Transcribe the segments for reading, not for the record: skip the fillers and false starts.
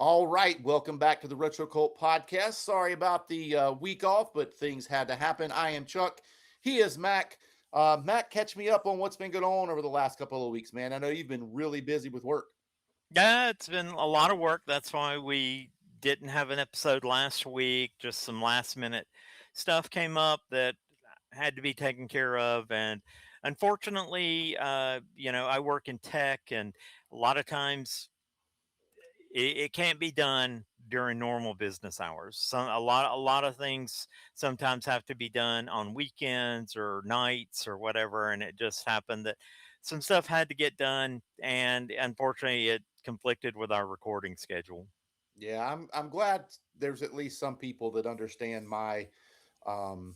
All right, welcome back to the RetroCult Podcast. Sorry about the week off, but things had to happen. I am Chuck. He is Mac. Mac, catch me up on what's been going on over the last couple of weeks, man. I know you've been really busy with work. Yeah, it's been a lot of work. That's why we didn't have an episode last week. Just some last minute stuff came up that had to be taken care of. And unfortunately, I work in tech, and a lot of times it can't be done during normal business hours. A lot of things sometimes have to be done on weekends or nights or whatever, and it just happened that some stuff had to get done, and unfortunately it conflicted with our recording schedule. Yeah, I'm glad there's at least some people that understand my um,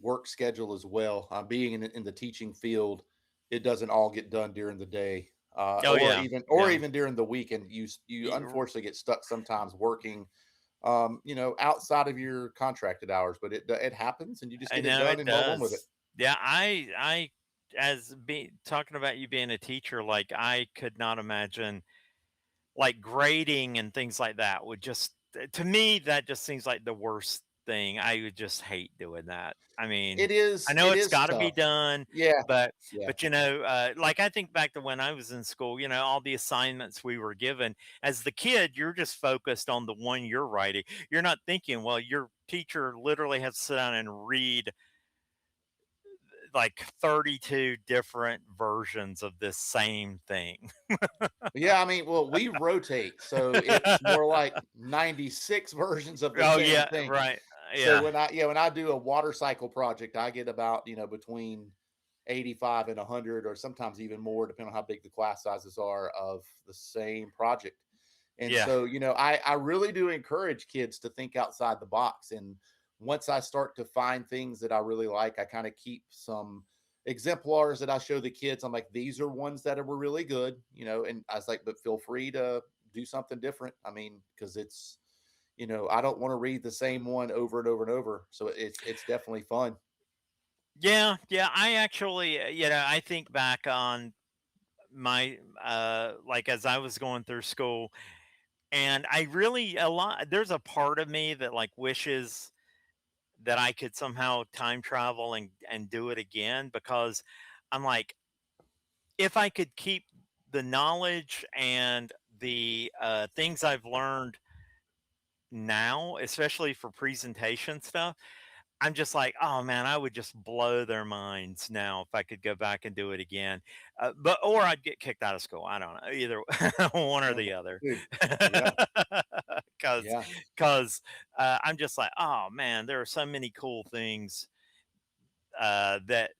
work schedule as well. Being in the teaching field, it doesn't all get done during the day, Oh yeah. or Yeah. even during the weekend. You Y- r- unfortunately get stuck sometimes working, outside of your contracted hours, but it happens, and you just I get it know done it and move on with it. does. Yeah, I as be talking about you being a teacher, like I could not imagine like grading and things like that would just to me that just seems like the worst thing. I would just hate doing that. I mean, It I is know it it's is got to be tough. done, Yeah, but yeah. like I think back to when I was in school, all the assignments we were given as the kid, you're just focused on the one you're writing. You're not thinking, well, your teacher literally has to sit down and read like 32 different versions of this same thing. Yeah, I mean, well, we rotate, so it's more like 96 versions of the Oh same yeah, thing. right. So Yeah. when I do a water cycle project, I get about, between 85 and 100, or sometimes even more, depending on how big the class sizes are, of the same project. And Yeah. so, I really do encourage kids to think outside the box. And once I start to find things that I really like, I kind of keep some exemplars that I show the kids. I'm like, these are ones that were really good, and I was like, but feel free to do something different. I mean, because I don't want to read the same one over and over and over. So it's definitely fun. Yeah, yeah. I actually, I think back on my like as I was going through school, and I really a lot. There's a part of me that like wishes that I could somehow time travel and do it again because I'm like, if I could keep the knowledge and the things I've learned now, especially for presentation stuff. I'm just like, oh man, I would just blow their minds now if I could go back and do it again. But or I'd get kicked out of school. I don't know, either one or the other. Dude, yeah, Because yeah. I'm just like, oh man, there are so many cool things that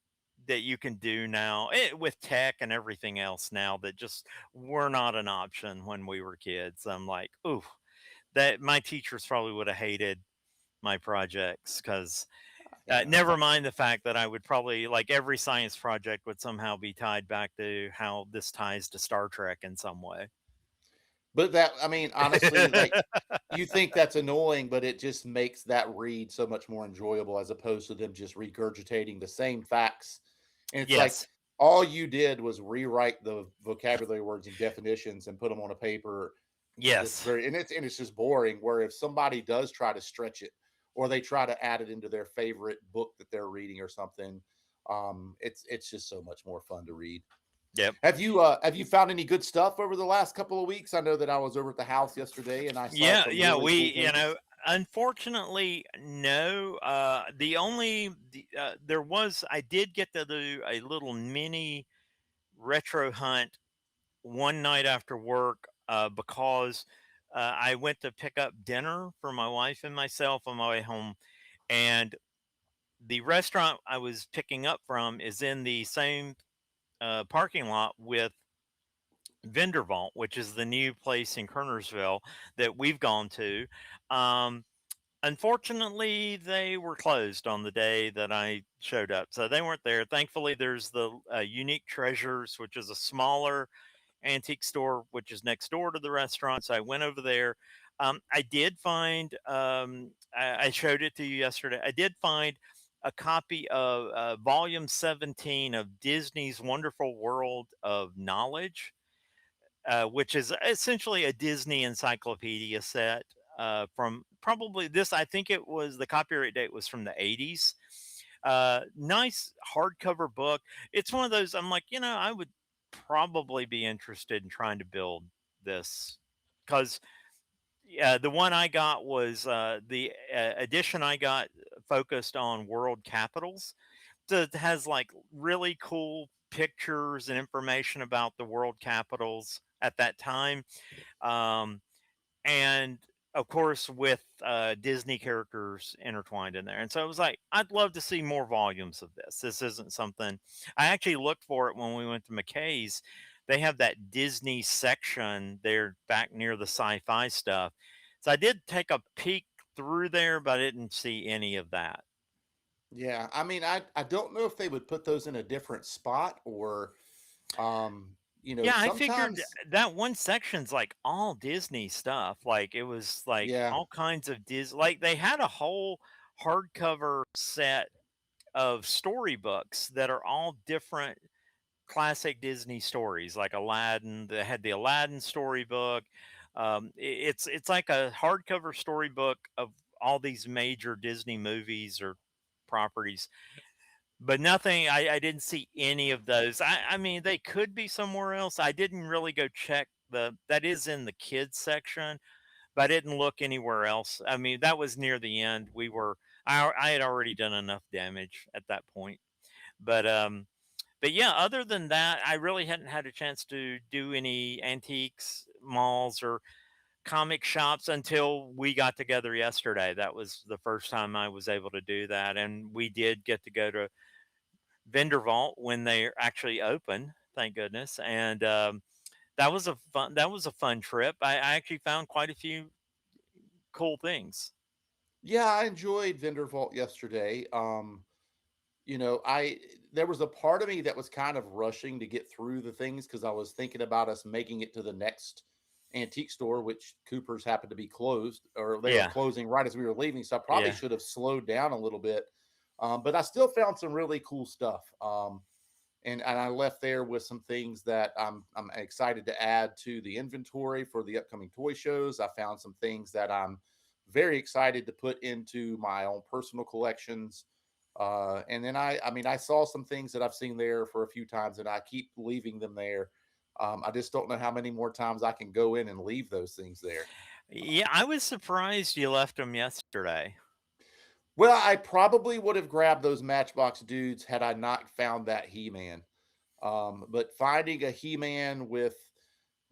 you can do now with tech and everything else now that just were not an option when we were kids. I'm like, ooh, that my teachers probably would have hated my projects because Yeah. never mind the fact that I would probably like every science project would somehow be tied back to how this ties to Star Trek in some way. But that, I mean, honestly, like, you think that's annoying, but it just makes that read so much more enjoyable as opposed to them just regurgitating the same facts. And it's like Yes. all you did was rewrite the vocabulary words and definitions and put them on a paper that's Yes. very, and it's just boring. Where if somebody does try to stretch it, or they try to add it into their favorite book that they're reading or something, it's just so much more fun to read. Yep. Have you found any good stuff over the last couple of weeks? I know that I was over at the house yesterday and I saw Yeah. some Yeah. really cool We, things. unfortunately, no. There was, I did get to do a little mini retro hunt one night after work because I went to pick up dinner for my wife and myself on my way home. And the restaurant I was picking up from is in the same parking lot with Vendor Vault, which is the new place in Kernersville that we've gone to. Um, Unfortunately, they were closed on the day that I showed up, so they weren't there. Thankfully, there's the Unique Treasures, which is a smaller antique store, which is next door to the restaurant. So I went over there. I did find, I showed it to you yesterday. I did find a copy of volume 17 of Disney's Wonderful World of Knowledge. which is essentially a Disney encyclopedia set from probably this. I think it was the copyright date was from the 80s. Nice hardcover book. It's one of those I'm like, I would probably be interested in trying to build this because the one I got was the edition I got focused on world capitals. So it has like really cool pictures and information about the world capitals at that time. Um, and of course, with Disney characters intertwined in there. And so it was like, I'd love to see more volumes of this. This isn't something I actually looked for it when we went to McKay's. They have that Disney section there back near the sci fi stuff. So I did take a peek through there, but I didn't see any of that. Yeah, I mean, I don't know if they would put those in a different spot or, Yeah, I figured sometimes, that one section's like all Disney stuff. Like it was like yeah, all kinds of Disney. Like they had a whole hardcover set of storybooks that are all different classic Disney stories, like Aladdin. They had the Aladdin storybook. It's like a hardcover storybook of all these major Disney movies or properties, but nothing. I didn't see any of those. I mean, they could be somewhere else. I didn't really go check the that is in the kids section, but I didn't look anywhere else. I mean, that was near the end. I had already done enough damage at that point. But but yeah, other than that, I really hadn't had a chance to do any antiques malls or comic shops until we got together yesterday. That was the first time I was able to do that, and we did get to go to Vendor Vault when they're actually open. Thank goodness, and that was a fun trip. I actually found quite a few cool things. yeah, I enjoyed Vendor Vault yesterday. I there was a part of me that was kind of rushing to get through the things because I was thinking about us making it to the next antique store, which Cooper's happened to be closed, or they were Yeah, closing right as we were leaving. So I probably yeah. should have slowed down a little bit. But I still found some really cool stuff. And I left there with some things that I'm excited to add to the inventory for the upcoming toy shows. I found some things that I'm very excited to put into my own personal collections. And then I mean, I saw some things that I've seen there for a few times, and I keep leaving them there. I just don't know how many more times I can go in and leave those things there. Yeah, I was surprised you left them yesterday. Well, I probably would have grabbed those Matchbox dudes had I not found that He-Man. But finding a He-Man with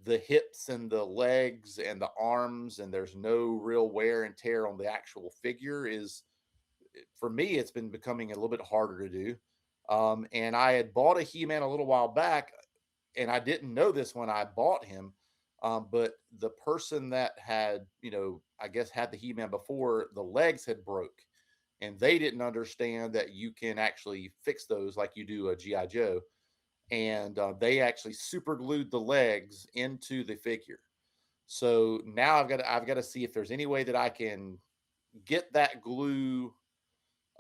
the hips and the legs and the arms, and there's no real wear and tear on the actual figure is, for me, it's been becoming a little bit harder to do. And I had bought a He-Man a little while back, and I didn't know this when I bought him. But the person that had, I guess had the He-Man before, the legs had broke, and they didn't understand that you can actually fix those like you do a GI Joe, and they actually super glued the legs into the figure. So now I've got to see if there's any way that I can get that glue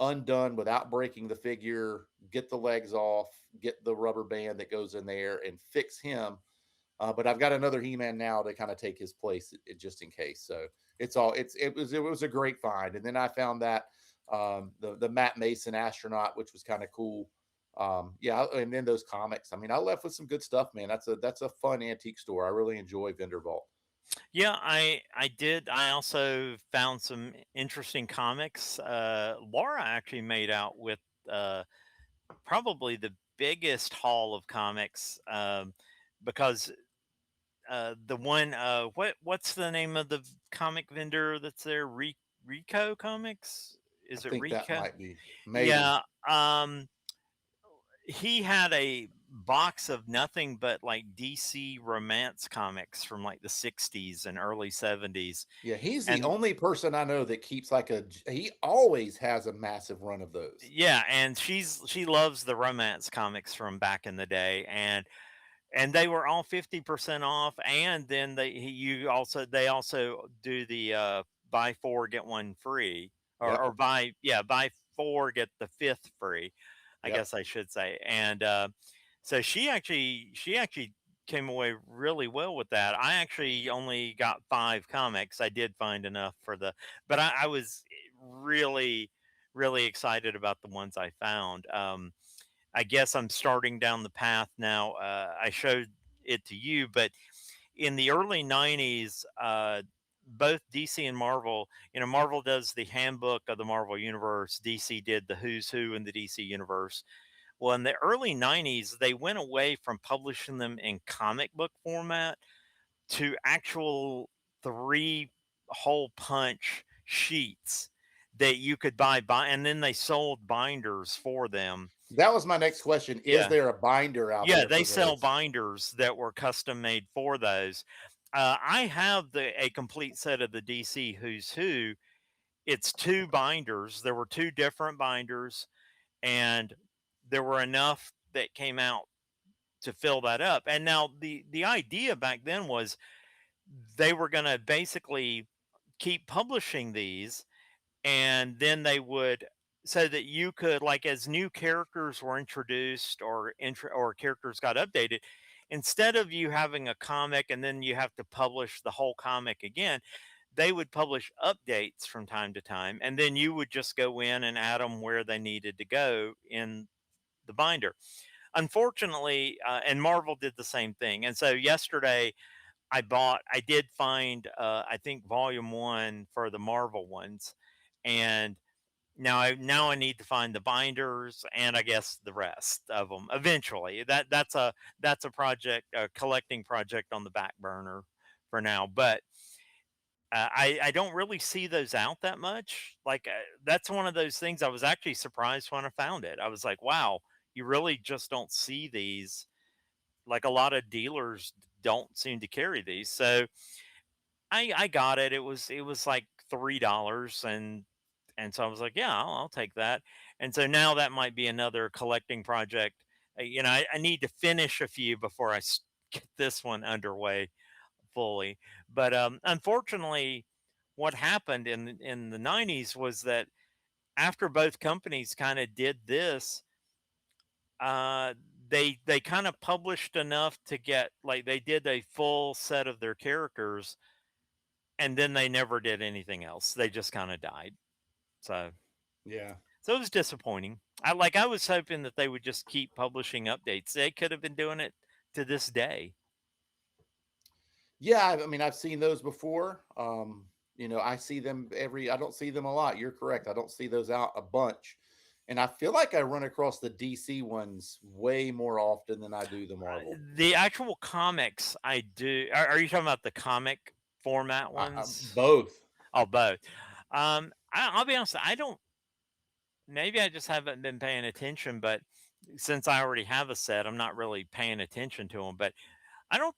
undone without breaking the figure, get the legs off, get the rubber band that goes in there, and fix him. But I've got another He-Man now to kind of take his place, just in case. So it was a great find. And then I found that the Matt Mason astronaut, which was kind of cool. Yeah, and then those comics. I mean, I left with some good stuff, man. That's a fun antique store. I really enjoy Vendor Vault. Yeah, I did. I also found some interesting comics. Laura actually made out with uh, probably the biggest haul of comics because the one what's the name of the comic vendor that's there? Rico Comics? I Is it think that Rico? might be maybe. Yeah. He had a box of nothing but like DC romance comics from like the 60s and early 70s. Yeah, he's the And only person I know that keeps he always has a massive run of those. yeah, and she loves the romance comics from back in the day, and they were all 50% off, and then they also do the buy four get one free, Yep. or buy four get the fifth free, I Yep. guess I should say. And so she actually came away really well with that. I actually only got 5 comics. I did find enough for but I was really, really excited about the ones I found. I guess I'm starting down the path now. I showed it to you, but in the early 90s, both DC and Marvel, Marvel does the handbook of the Marvel Universe, DC did the who's who in the DC Universe. Well, in the early 90s, they went away from publishing them in comic book format to actual three hole punch sheets that you could and then they sold binders for them. That was my next question. Is Yeah. there a binder out Yeah, there they for sell those? binders that were custom made for those. I have a complete set of the DC Who's Who. It's 2 binders. There were 2 different binders, and there were enough that came out to fill that up. And now the idea back then was they were going to basically keep publishing these, and then they would, so that you could, like, as new characters were introduced or characters got updated, instead of you having a comic and then you have to publish the whole comic again, they would publish updates from time to time, and then you would just go in and add them where they needed to go in the binder. Unfortunately, and Marvel did the same thing. And so yesterday, I did find, I think volume 1 for the Marvel ones, and now I need to find the binders and I guess the rest of them eventually. That's a project, a collecting project on the back burner for now. But I don't really see those out that much. Like, that's one of those things. I was actually surprised when I found it. I was like, wow, you really just don't see these. Like, a lot of dealers don't seem to carry these. So I got it. It was like $3, and so I was like, yeah, I'll take that. And so now that might be another collecting project. I need to finish a few before get this one underway fully. But unfortunately, what happened in the 90s was that after both companies kind of did this, uh, they kind of published enough to get, like, they did a full set of their characters, and then they never did anything else. They just kind of died. So Yeah. so it was disappointing. I was hoping that they would just keep publishing updates. They could have been doing it to this day. Yeah, I mean, I've seen those before. I see them I don't see them a lot. You're correct. I don't see those out a bunch. And I feel like I run across the DC ones way more often than I do the Marvel. The actual comics I do. Are you talking about the comic format ones? Both. Oh, both. I'll be honest. I don't. Maybe I just haven't been paying attention, but since I already have a set, I'm not really paying attention to them. But I don't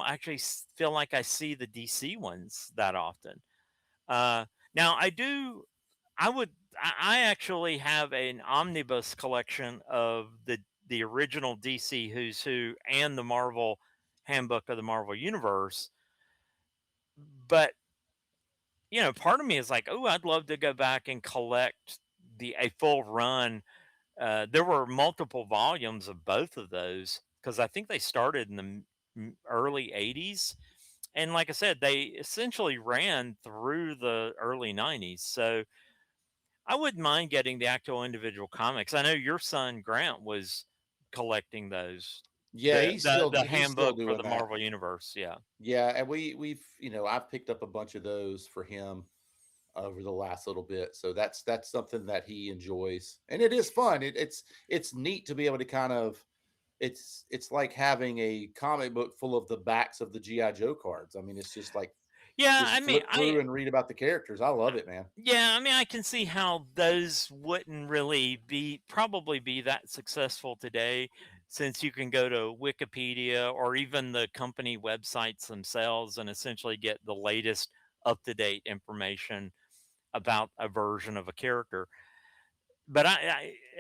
actually feel like I see the DC ones that often. Uh, Now I do. I actually have an omnibus collection of the original DC Who's Who and the Marvel Handbook of the Marvel Universe. But part of me is like, oh, I'd love to go back and collect a full run. There were multiple volumes of both of those because I think they started in the early 80s. And like I said, they essentially ran through the early 90s. So I wouldn't mind getting the actual individual comics. I know your son Grant was collecting those. Yeah, The he's still handbook for doing the that. Marvel Universe. Yeah. Yeah, and we've I've picked up a bunch of those for him over the last little bit. So that's something that he enjoys. And it is fun. It's neat to be able to kind of it's like having a comic book full of the backs of the GI Joe cards. I mean, it's just like Yeah, I just mean, flip through and read about the characters. I love it, man. I can see how those wouldn't really probably be that successful today, since you can go to Wikipedia or even the company websites themselves and essentially get the latest up to date information about a version of a character. But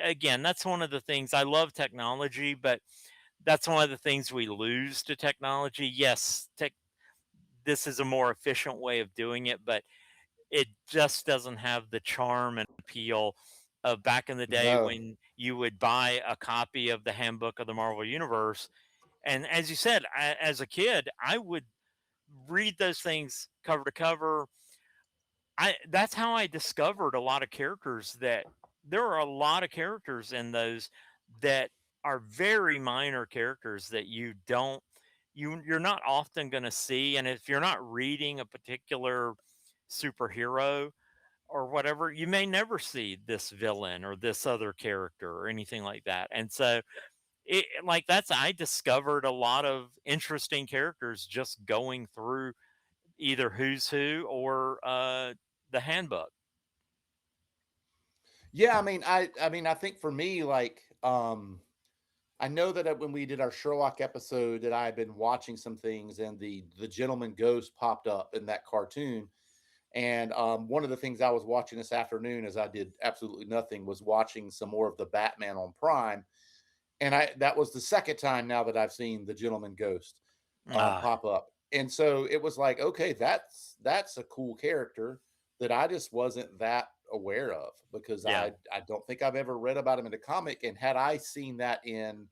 again, that's one of the things. I love technology, but that's one of the things we lose to technology. Yes, this is a more efficient way of doing it, but it just doesn't have the charm and appeal of back in the day No. when you would buy a copy of the handbook of the Marvel Universe And as you said, as a kid, I would read those things cover to cover. That's how I discovered a lot of characters. That there are a lot of characters in those that are very minor characters that you're not often going to see. And if you're not reading a particular superhero or whatever, you may never see this villain or this other character or anything like that. And so I discovered a lot of interesting characters just going through either Who's Who or the handbook. Yeah, I think for me, like, I know that when we did our Sherlock episode, that I had been watching some things, and the Gentleman Ghost popped up in that cartoon. And one of the things I was watching this afternoon, as I did absolutely nothing, was watching some more of the Batman on Prime. And that was the second time now that I've seen the Gentleman Ghost Ah, pop up. And so it was like, okay, that's a cool character that I just wasn't that aware of, because yeah. I don't think I've ever read about him in a comic. And had I seen that in,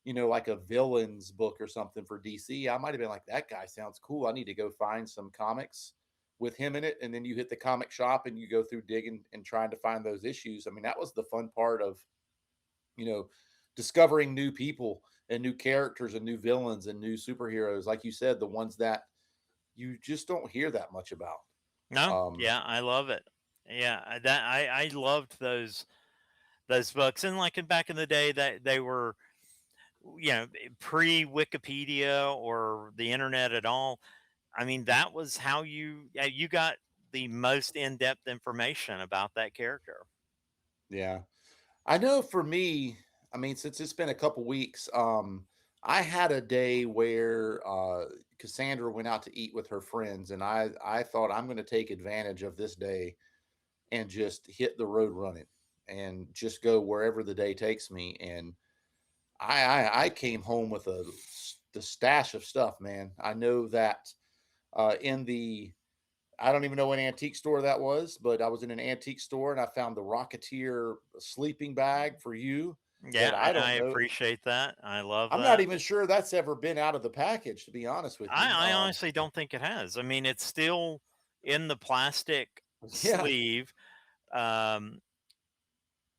like a villains book or something for DC, I might have been like, that guy sounds cool. I need to go find some comics with him in it. And then you hit the comic shop and you go through digging and trying to find those issues. I mean, that was the fun part of, you know, discovering new people and new characters and new villains and new superheroes. Like you said, the ones that you just don't hear that much about. No, Um, yeah, I love it. Yeah, I loved those books. And like back in the day, that they were, pre Wikipedia or the internet at all. I mean, that was how you got the most in depth information about that character. yeah. I know for me, since it's been a couple weeks, I had a day where Cassandra went out to eat with her friends, and I thought, I'm going to take advantage of this day and just hit the road running and just go wherever the day takes me. And I came home with the stash of stuff, man. I know that in the I don't even know what antique store that was, but I was in an antique store and I found the Rocketeer sleeping bag for you Yeah, that I I don't know. appreciate that. I love I'm not that. even sure that's ever been out of the package, to be honest with you. I honestly don't think it has. I mean, it's still in the plastic Yeah, sleeve, um,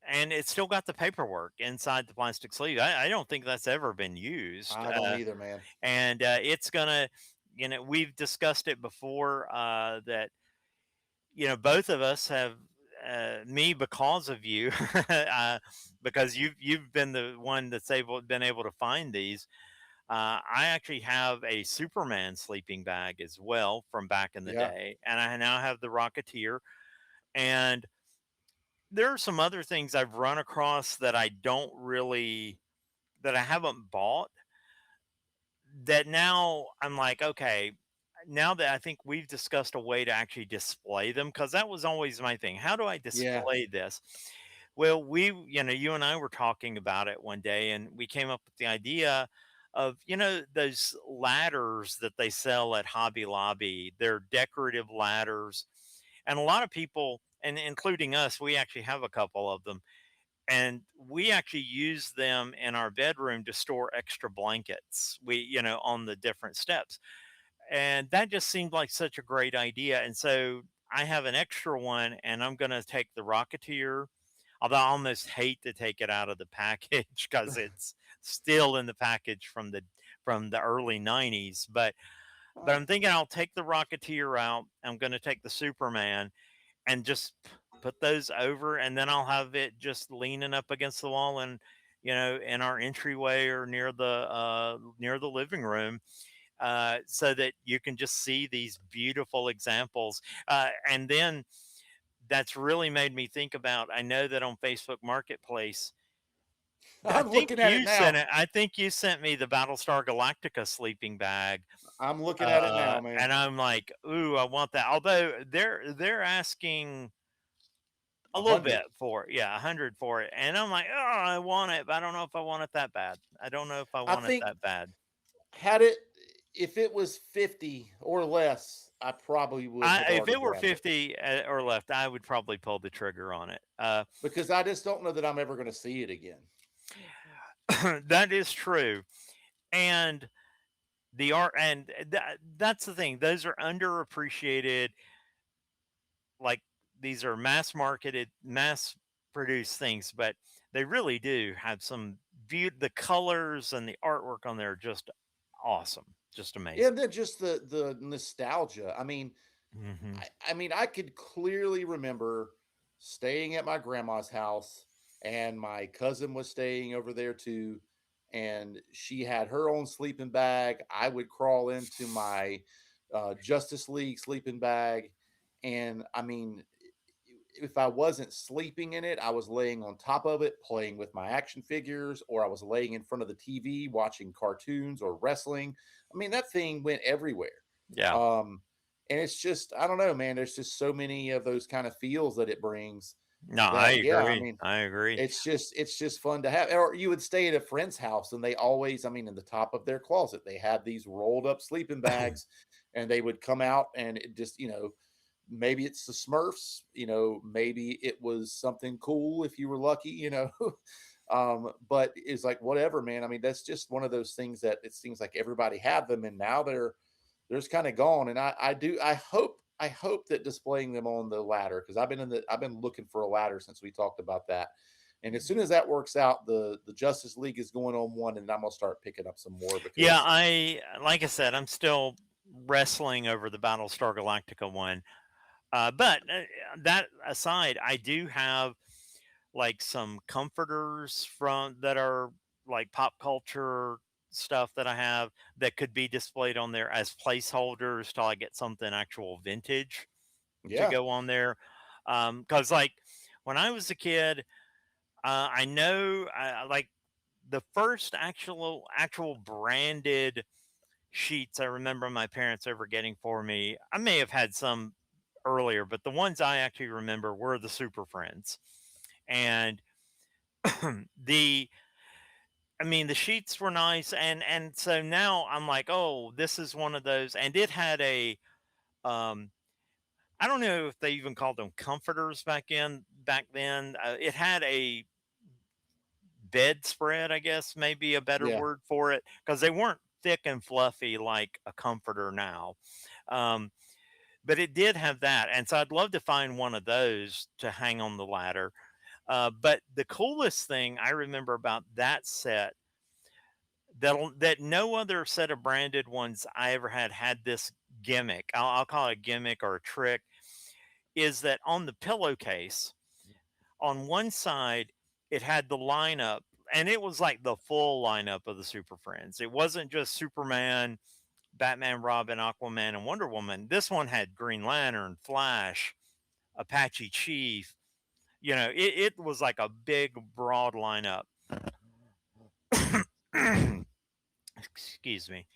and it's still got the paperwork inside the plastic sleeve. I don't think that's ever been used. I don't either, man. And it's gonna, we've discussed it before, that both of us have, me because of you, because you've been the one that's been able to find these. I actually have a Superman sleeping bag as well from back in the Yeah, day, and I now have the Rocketeer. And there are some other things I've run across that I haven't bought, that now I'm like, okay, now that I think we've discussed a way to actually display them, because that was always my thing. How do I yeah. display this? Well, you and I were talking about it one day, and we came up with the idea of, those ladders that they sell at Hobby Lobby. They're decorative ladders. And a lot of people, and including us, we actually have a couple of them. And we actually use them in our bedroom to store extra blankets. On the different steps. And that just seemed like such a great idea. And so I have an extra one, and I'm going to take the Rocketeer, although I almost hate to take it out of the package because it's still in the package from the early 90s. But I'm thinking I'll take the Rocketeer out. I'm going to take the Superman and just put those over, and then I'll have it just leaning up against the wall, and in our entryway or near the living room, so that you can just see these beautiful examples. And then that's really made me think about, I know that on Facebook Marketplace, I I'm think looking at it you sent now. it. I think you sent me the Battlestar Galactica sleeping bag, I'm looking at it now, man. and I'm like, ooh, I want that. Although they're asking a A little bit hundred. for it, yeah, 100 for it, and I'm like, oh, I want it, but I don't know if I want it that bad. I don't know if I I want it think that bad. had it if it was 50 or less, I probably would have If already it were grabbed it, 50 or left, I would probably pull the trigger on it. because I just don't know that I'm ever going to see it again. That is true. And the art, and that's the thing. Those are underappreciated. Like, these are mass marketed, mass produced things, but they really do have some view. The colors and the artwork on there are just awesome, just Yeah, amazing. and then just the nostalgia. I mean, Hmm. I could clearly remember staying at my grandma's house, and my cousin was staying over there too, and she had her own sleeping bag. I would crawl into my Justice League sleeping bag, and I mean, if I wasn't sleeping in it, I was laying on top of it playing with my action figures, or I was laying in front of the TV watching cartoons or wrestling. I mean, that thing went everywhere. Yeah. Um, and it's just, I don't know, man. There's just so many of those kind of feels that it brings No, I that, yeah, I agree. mean, I agree. it's just fun to have. Or you would stay at a friend's house and they always, I mean, in the top of their closet, they had these rolled up sleeping bags, and they would come out and it just, maybe it's the Smurfs, maybe it was something cool if you were lucky. But it's like whatever, man. I mean, that's just one of those things that it seems like everybody had them, and now there's kind of gone. And I hope that displaying them on the ladder, because I've been looking for a ladder since we talked about that. And as soon as that works out, the Justice League is going on one, and I'm gonna start picking up some more Yeah, because like I said, I'm still wrestling over the Battlestar Galactica one. But that aside, I do have like some comforters from that are like pop culture stuff that I have that could be displayed on there as placeholders till I get something actual vintage to yeah, go on there. Because like when I was a kid, I know like the first actual branded sheets I remember my parents ever getting for me. I may have had some earlier, but the ones I actually remember were the Super Friends. And the I mean the sheets were nice, and so now I'm like, "Oh, this is one of those." And it had a um I don't know if they even called them comforters back then. It had a bedspread, I guess, maybe a better yeah. word for it, because they weren't thick and fluffy like a comforter now. Um, but it did have that, and so I'd love to find one of those to hang on the ladder. But the coolest thing I remember about that set, that no other set of branded ones I ever had this gimmick. I'll call it a gimmick or a trick. Is that on the pillowcase? On one side, it had the lineup, and it was like the full lineup of the Super Friends. It wasn't just Superman, Batman, Robin, Aquaman, and Wonder Woman. This one had Green Lantern, Flash, Apache Chief. It was like a big, broad lineup. Excuse me.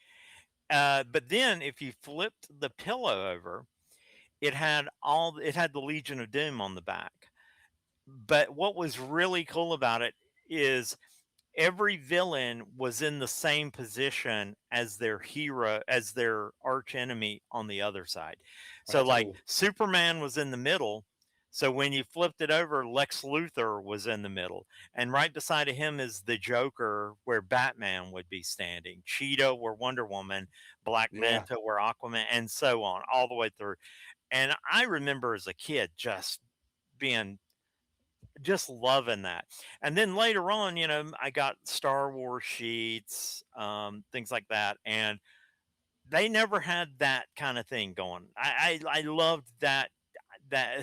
But then, if you flipped the pillow over, it had the Legion of Doom on the back. But what was really cool about it is every villain was in the same position as their hero, as their arch enemy on the other side. So That's like cool. Superman was in the middle. So when you flipped it over, Lex Luthor was in the middle. And right beside of him is the Joker, where Batman would be standing, Cheetah where Wonder Woman, Black Yeah. Manta where Aquaman, and so on, all the way through. And I remember as a kid being just loving that. And then later on, I got Star Wars sheets, things like that, and they never had that kind of thing going. I loved that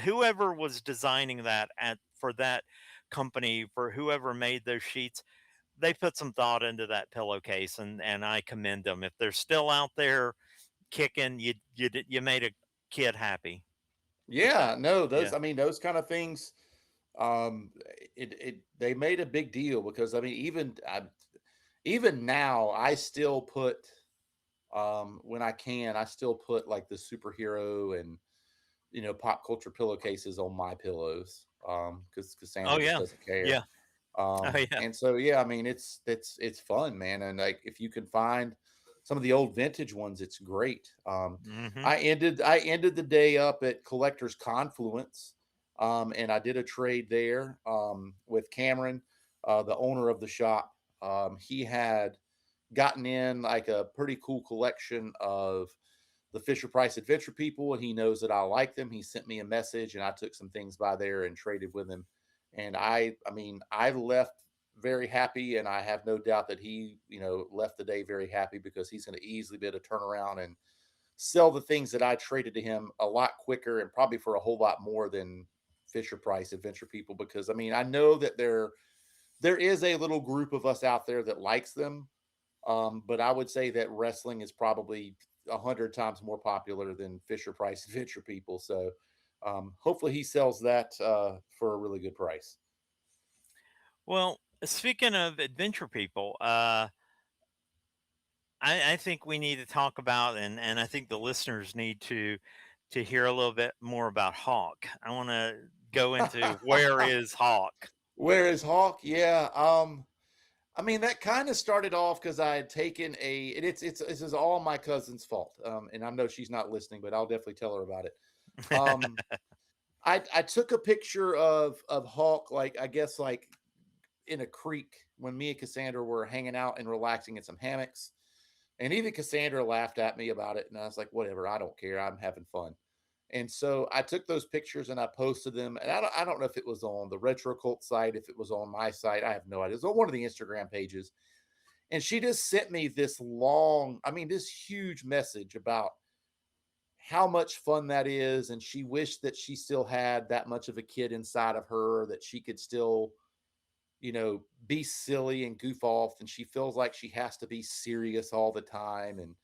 whoever was designing that at for that company, for whoever made those sheets, they put some thought into that pillowcase, and I commend them. If they're still out there kicking, you made a kid happy with that. Yeah, no, Yeah. those I mean, those kind of things, um, it they made a big deal because I mean, even now, I still put when I can, I still put like the superhero and pop culture pillowcases on my pillows because Oh Santa just yeah. doesn't care. Yeah. Oh yeah. And so yeah, I mean, it's fun, man, and like if you can find some of the old vintage ones, it's great. Hmm. I ended the day up at Collectors Confluence, and I did a trade there with Cameron, the owner of the shop. He had gotten in like a pretty cool collection of the Fisher Price Adventure people, and he knows that I like them. He sent me a message, and I took some things by there and traded with him. And I mean, I left very happy, and I have no doubt that he, left the day very happy because he's going to easily be able to turn around and sell the things that I traded to him a lot quicker and probably for a whole lot more than Fisher Price Adventure people. Because I mean, I know that there is a little group of us out there that likes them, but I would say that wrestling is probably 100 times more popular than Fisher Price Adventure people. So hopefully he sells that for a really good price. Well, speaking of adventure people, I think we need to talk about, and I think the listeners need to hear a little bit more about Hawk. I want to go into where is Hawk? Where is Hawk? Yeah. I mean, that kind of started off because I had taken and it's this is all my cousin's fault. And I know she's not listening, but I'll definitely tell her about it. Um, I took a picture of Hawk, like I guess like in a creek when me and Cassandra were hanging out and relaxing in some hammocks. And even Cassandra laughed at me about it. And I was like, whatever, I don't care. I'm having fun. And so I took those pictures and I posted them. And I don't know if it was on the RetroCult site, if it was on my site. I have no idea. It was on one of the Instagram pages. And she just sent me this this huge message about how much fun that is. And she wished that she still had that much of a kid inside of her, that she could still, be silly and goof off. And she feels like she has to be serious all the time. And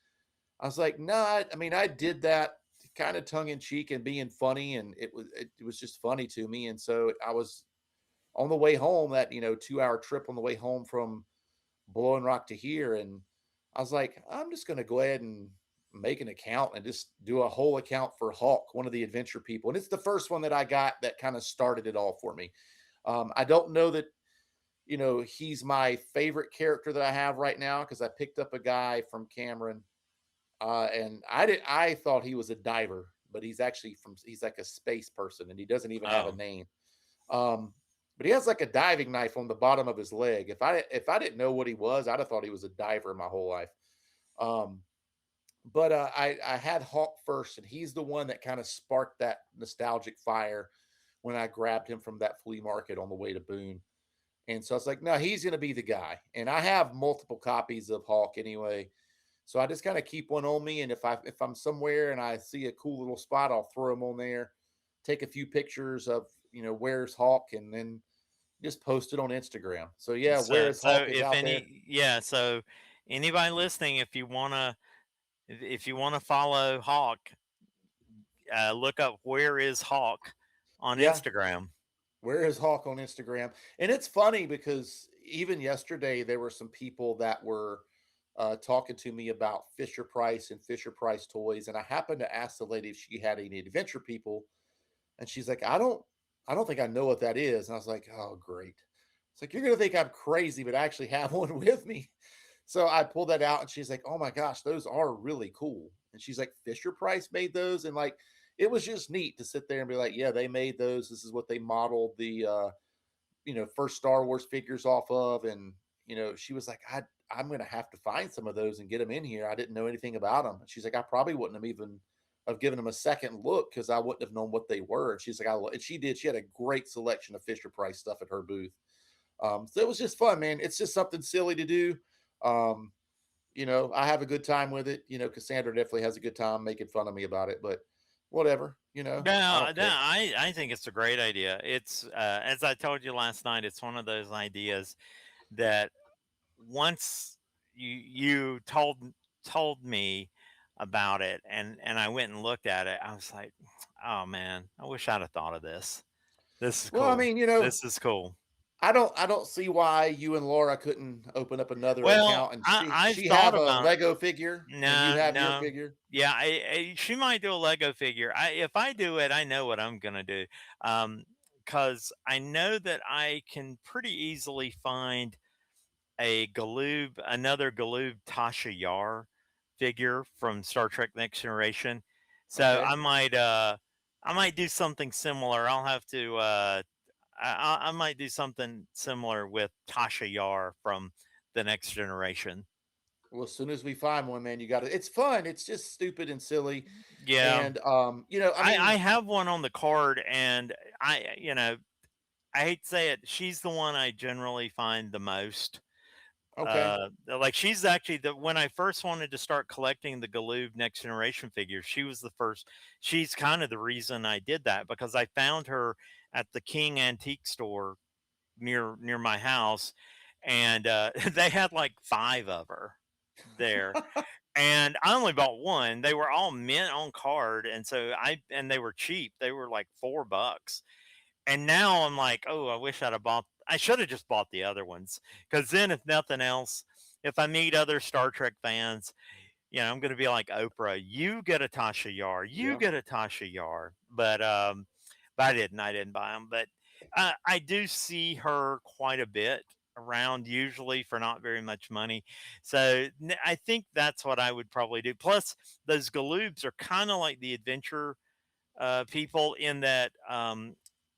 I was like, no, I mean, I did that kind of tongue in cheek and being funny. And it was just funny to me. And so I was on the way home, that, 2 hour trip on the way home from Blowing Rock to here. And I was like, I'm just going to go ahead and make an account and just do a whole account for Hawk, one of the adventure people. And it's the first one that I got that kind of started it all for me. I don't know that, he's my favorite character that I have right now because I picked up a guy from Cameron, and I thought he was a diver, but he's like a space person, and he doesn't even have a Oh, name. Um, but he has like a diving knife on the bottom of his leg. If I didn't know what he was, I'd have thought he was a diver my whole life. Um, but I had Hawk first, and he's the one that kind of sparked that nostalgic fire when I grabbed him from that flea market on the way to Boone. And so I was like, no, he's going to be the guy. And I have multiple copies of Hawk anyway. So I just kind of keep one on me. And if I'm somewhere and I see a cool little spot, I'll throw him on there, take a few pictures of, where's Hawk, and then just post it on Instagram. So yeah, so where's Hawk is if out there. any, yeah, so anybody listening, if you wanna follow Hawk, look up where is Hawk on Yeah, Instagram. where is Hawk on Instagram? And it's funny because even yesterday there were some people that were talking to me about Fisher Price and Fisher Price toys, and I happened to ask the lady if she had any adventure people, and she's like, I don't think I know what that is. And I was like, oh great. It's like, you're gonna think I'm crazy, but I actually have one with me. So I pulled that out, and she's like, oh my gosh, those are really cool. And she's like, Fisher Price made those. And like, it was just neat to sit there and be like, yeah, they made those. This is what they modeled the first Star Wars figures off of. And she was like, I'm gonna have to find some of those and get them in here. I didn't know anything about them. And she's like, I probably wouldn't have even have given them a second look because I wouldn't have known what they were. And she's like, and she did. She had a great selection of Fisher Price stuff at her booth. So it was just fun, man. It's just something silly to do. Um, I have a good time with it. Cassandra definitely has a good time making fun of me about it, but whatever, I No, don't no, care. I think it's a great idea. It's, as I told you last night, it's one of those ideas that once you told me about it, and I went and looked at it, I was like, "Oh, man, I wish I'd have thought of this. This is Well, I cool. mean, This is cool." I don't see why you and Laura couldn't open up another Well, account, and I've she thought have a about Lego figure and you no, have your no. figure. Yeah, she might do a Lego figure. If I do it, I know what I'm gonna do. Um, because I know that I can pretty easily find another Galoob Tasha Yar figure from Star Trek Next Generation. So Okay. I might do something similar. I'll have to I might do something similar with Tasha Yar from the Next Generation. Well, as soon as we find one, man, you got to. It's fun. It's just stupid and silly, Yeah. and I I mean, have one on the card, and I hate to say it, she's the one I generally find the most. okay, Like she's actually the when I first wanted to start collecting the Galoob Next Generation figures, she was the first. She's kind of the reason I did that because I found her at the King Antique Store near my house, and they had like five of her there. And I only bought one. They were all mint on card, and and they were cheap. They were like $4. And now I'm like, oh, I wish I'd have bought. I should have just bought the other ones because then, if nothing else, if I meet other Star Trek fans, I'm going to be like Oprah. You get a Tasha Yar. You yeah, get a Tasha Yar. But I didn't. I didn't buy them. But I do see her quite a bit around, usually for not very much money. So I think that's what I would probably do. Plus, those Galoobs are kind of like the adventure people in that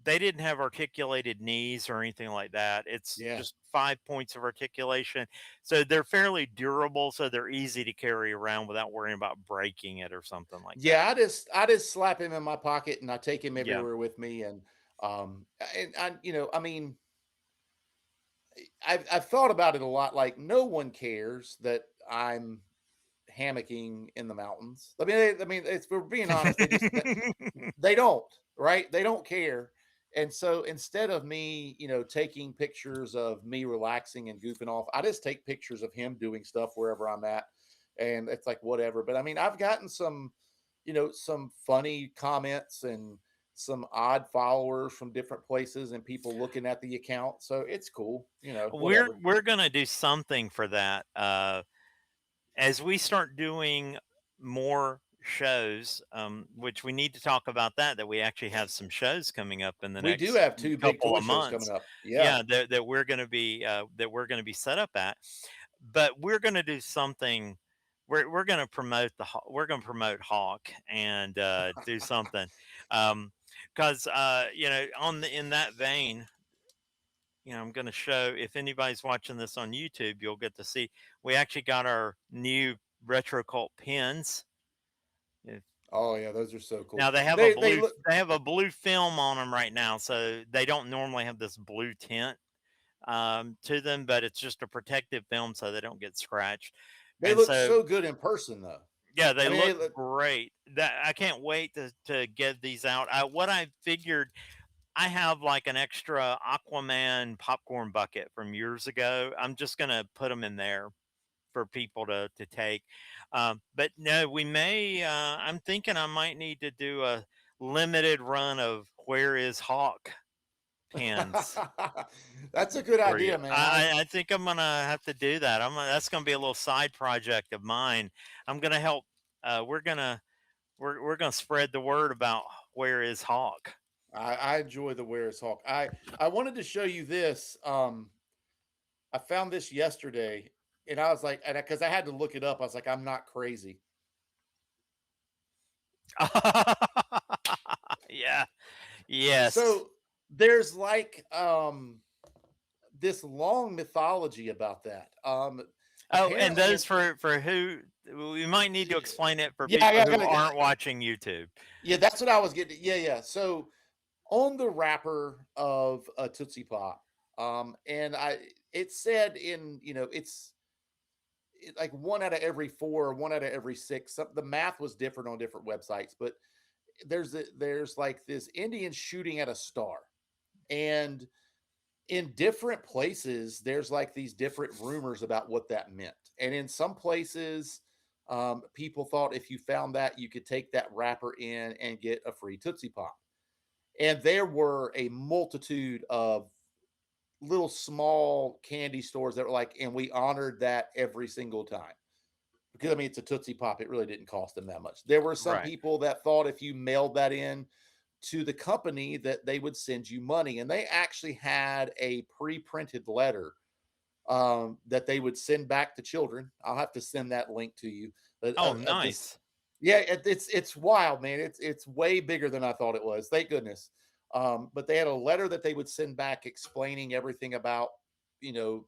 they didn't have articulated knees or anything like that. It's yeah. just 5 points of articulation. So they're fairly durable. So they're easy to carry around without worrying about breaking it or something like Yeah, that. I just slap him in my pocket and I take him Yeah. everywhere with me. And I, I mean, I've thought about it a lot. Like, no one cares that I'm hammocking in the mountains. I mean, if we're being honest, they don't, right? They don't care. And so instead of me, taking pictures of me relaxing and goofing off, I just take pictures of him doing stuff wherever I'm at. And it's like whatever. But I mean, I've gotten some funny comments and some odd followers from different places and people looking at the account. So it's cool, we're whatever. we're gonna do something for that. As we start doing more shows, which we need to talk about that we actually have some shows coming up in the We do next have two big couple toy of shows coming months. up. Yeah. Yeah, that we're going to be set up at. But we're going to do something. We're going to promote we're going to promote Hawk and do something. Because on in that vein, I'm going to show, if anybody's watching this on YouTube, you'll get to see we actually got our new RetroCult pins. If- Oh yeah, those are so cool. Now They look. they have a blue film on them right now, so they don't normally have this blue tint to them, but it's just a protective film so they don't get scratched. They And look so so good in person, though. yeah, they I mean, they look look. great. That I can't wait to get these out. What I figured, I have like an extra Aquaman popcorn bucket from years ago. I'm just gonna put them in there for people to take. But no, we may. I'm thinking I might need to do a limited run of Where Is Hawk pins That's a good for you. idea, man. I I think I'm gonna have to do that. That's gonna be a little side project of mine. I'm gonna help. We're gonna we're gonna spread the word about Where Is Hawk. I enjoy the Where's Hawk. I wanted to show you this. I found this yesterday, and I was like, and because I had to look it up, I was like, I'm not crazy. Yeah. Yes. So there's like this long mythology about that. Oh, and Apparently, those for who we might need to explain it for yeah, people I who gotta, aren't watching YouTube. yeah, that's what I was getting. Yeah, yeah. So on the wrapper of a Tootsie Pop, and it said in, like one out of every four, one out of every six. The math was different on different websites, but there's like this Indian shooting at a star, and in different places, there's like these different rumors about what that meant. And in some places, people thought if you found that, you could take that wrapper in and get a free Tootsie Pop. And there were a multitude of little small candy stores that were like, and we honored that every single time. Because I mean, it's a Tootsie Pop. It really didn't cost them that much. There were some Right. people that thought if you mailed that in to the company that they would send you money. And they actually had a pre-printed letter that they would send back to children. I'll have to send that link to you. Oh, Of this, nice. yeah, it's wild, man. It's way bigger than I thought it was. Thank goodness. But they had a letter that they would send back explaining everything about, you know,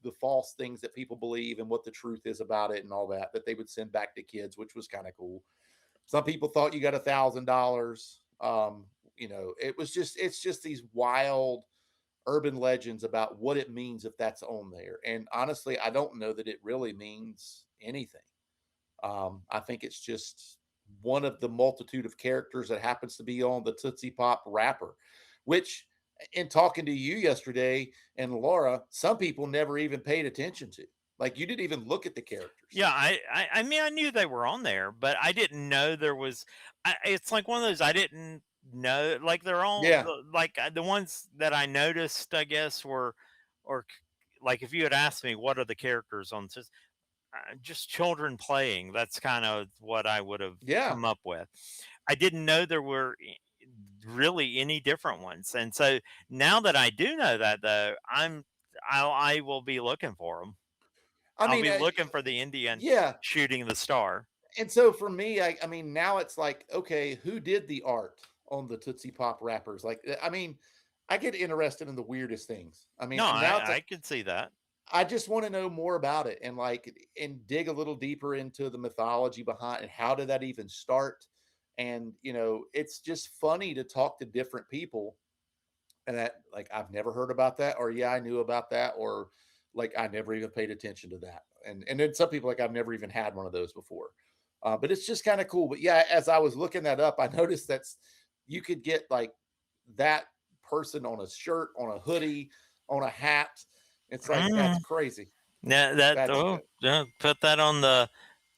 the false things that people believe and what the truth is about it and all that they would send back to kids, which was kind of cool. Some people thought you got $1,000. It's just these wild urban legends about what it means if that's on there. And honestly, I don't know that it really means anything. I think it's just one of the multitude of characters that happens to be on the Tootsie Pop wrapper, which, in talking to you yesterday and Laura, some people never even paid attention to. Like, you didn't even look at the characters. Yeah, I mean, I knew they were on there, but I didn't know there was. It's like one of those I didn't know. Like they're all Yeah. like the ones that I noticed, I guess, were, or like if you had asked me what are the characters on this, just children playing. That's kind of what I would have Yeah. come up with. I didn't know there were really any different ones, and so now that I do know that, though, I will be looking for them. I I'll mean, be looking for the Indian yeah. shooting the star. And so for me, I mean, now it's like, okay, who did the art on the Tootsie Pop wrappers? Like, I mean, I get interested in the weirdest things. I mean, No, and now it's I like, can see that. I just want to know more about it and dig a little deeper into the mythology behind and how did that even start? And it's just funny to talk to different people and that, like, I've never heard about that, or yeah, I knew about that, or like I never even paid attention to that. And then some people, like, I've never even had one of those before. But it's just kind of cool. But yeah, as I was looking that up, I noticed that you could get like that person on a shirt, on a hoodie, on a hat. It's like, that's Mm. crazy. Yeah, that That's yeah, put that on the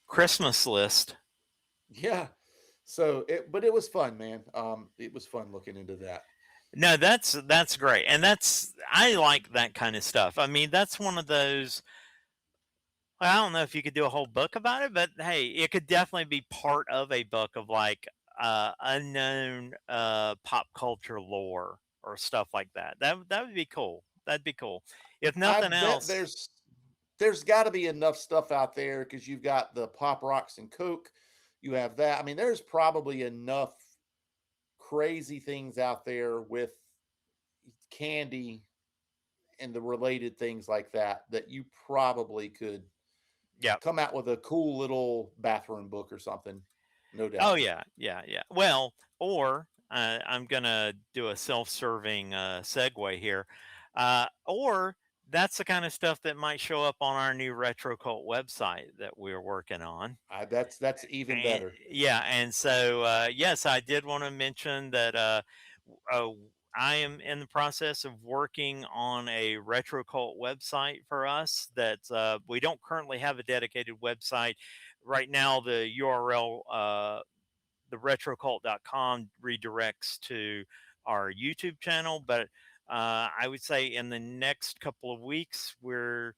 Christmas list. Yeah. So but it was fun, man. It was fun looking into that. No, that's great, and that's I like that kind of stuff. I mean, that's one of those. Well, I don't know if you could do a whole book about it, but hey, it could definitely be part of a book of like unknown pop culture lore or stuff like that. That would be cool. That'd be cool. If I nothing bet else, there's got to be enough stuff out there because you've got the Pop Rocks and Coke. You have that. I mean, there's probably enough crazy things out there with candy and the related things like that you probably could yeah. come out with a cool little bathroom book or something. No Oh doubt. yeah, yeah, yeah. Well, or I'm gonna do a self-serving segue here, or that's the kind of stuff that might show up on our new RetroCult website that we're working on. That's even And better. yeah, and so yes, I did want to mention that uh, I am in the process of working on a RetroCult website for us. That we don't currently have a dedicated website right now. The URL the retrocult.com redirects to our YouTube channel. But I would say in the next couple of weeks, we're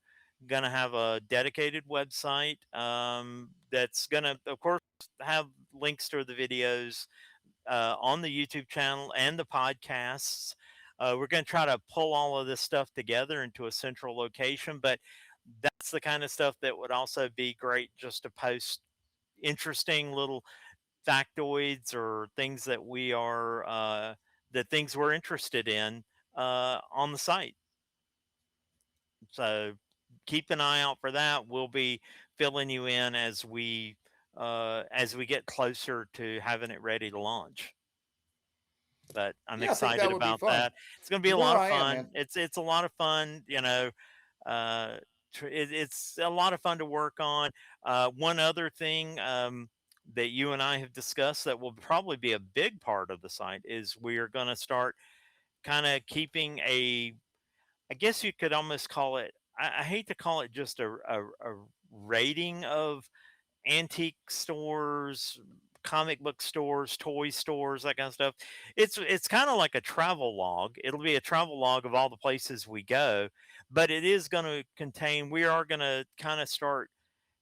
going to have a dedicated website that's going to, of course, have links to the videos on the YouTube channel and the podcasts. We're going to try to pull all of this stuff together into a central location, but that's the kind of stuff that would also be great just to post interesting little factoids or things that we are the things we're interested in on the site. So keep an eye out for that. We'll be filling you in as we get closer to having it ready to launch. But I'm Yeah, I think excited that would be about fun. that. It's going to be a No, lot of I am, man. fun. It's a lot of fun. Uh, it's a lot of fun to work on. One other thing that you and I have discussed that will probably be a big part of the site is we are going to start kind of keeping a, I guess you could almost call it, I hate to call it just a rating of antique stores, comic book stores, toy stores, that kind of stuff. It's kind of like a travel log. It'll be a travel log of all the places we go, but it is going to contain. We are going to kind of start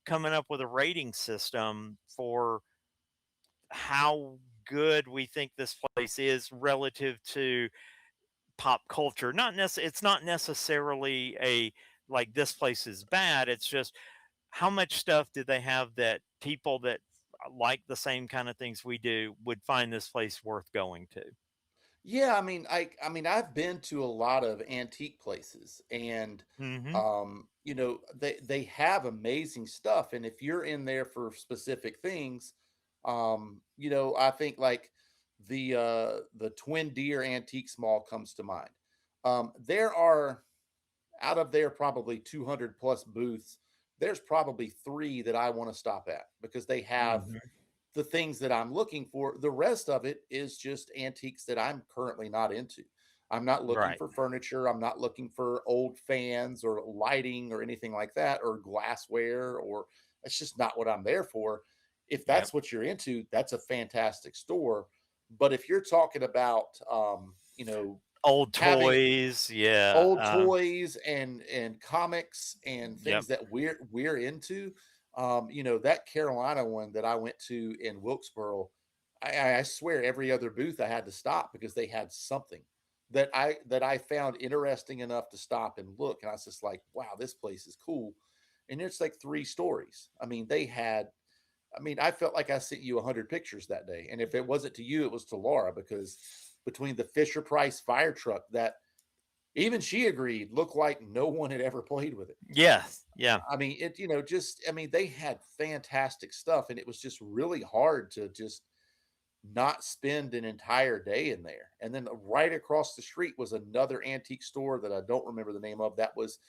coming up with a rating system for how good we think this place is relative to pop culture. It's not necessarily a like this place is bad. It's just how much stuff do they have that people that like the same kind of things we do would find this place worth going to? Yeah, I've been to a lot of antique places, and Hmm. they have amazing stuff, and if you're in there for specific things, I think like the Twin Deer Antiques Mall comes to mind. There are, out of their probably 200 plus booths, there's probably 3 that I want to stop at because they have Hmm. the things that I'm looking for. The rest of it is just antiques that I'm currently not into. I'm not looking Right. for furniture. I'm not looking for old fans or lighting or anything like that or glassware, or it's just not what I'm there for. If Yep. that's what you're into, that's a fantastic store. But if you're talking about, Old having toys. Yeah. old toys and comics and Yep. things that we're into, that Carolina one that I went to in Wilkesboro, I swear every other booth I had to stop because they had something that I found interesting enough to stop and look, and I was just like, wow, this place is cool. And it's like 3 stories. I felt like I sent you 100 pictures that day, and if it wasn't to you, it was to Laura, because between the Fisher Price fire truck that even she agreed looked like no one had ever played with it. Yes. Yeah. They had fantastic stuff, and it was just really hard to just not spend an entire day in there. And then right across the street was another antique store that I don't remember the name of, that was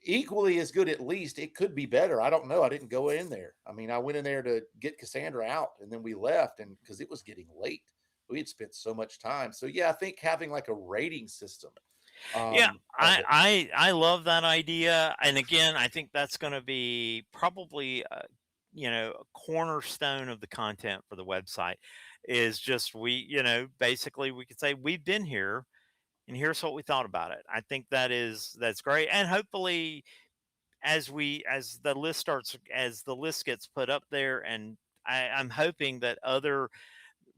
equally as good. At least it could be better. I don't know. I didn't go in there. I went in there to get Cassandra out, and then we left, and because it was getting late. We had spent so much time. So yeah, I think having like a rating system Yeah, of it. I love that idea, and again, I think that's going to be probably a cornerstone of the content for the website. Is just basically we could say we've been here, and here's what we thought about it. I think that's great, and hopefully as the list gets put up there, and I'm hoping that other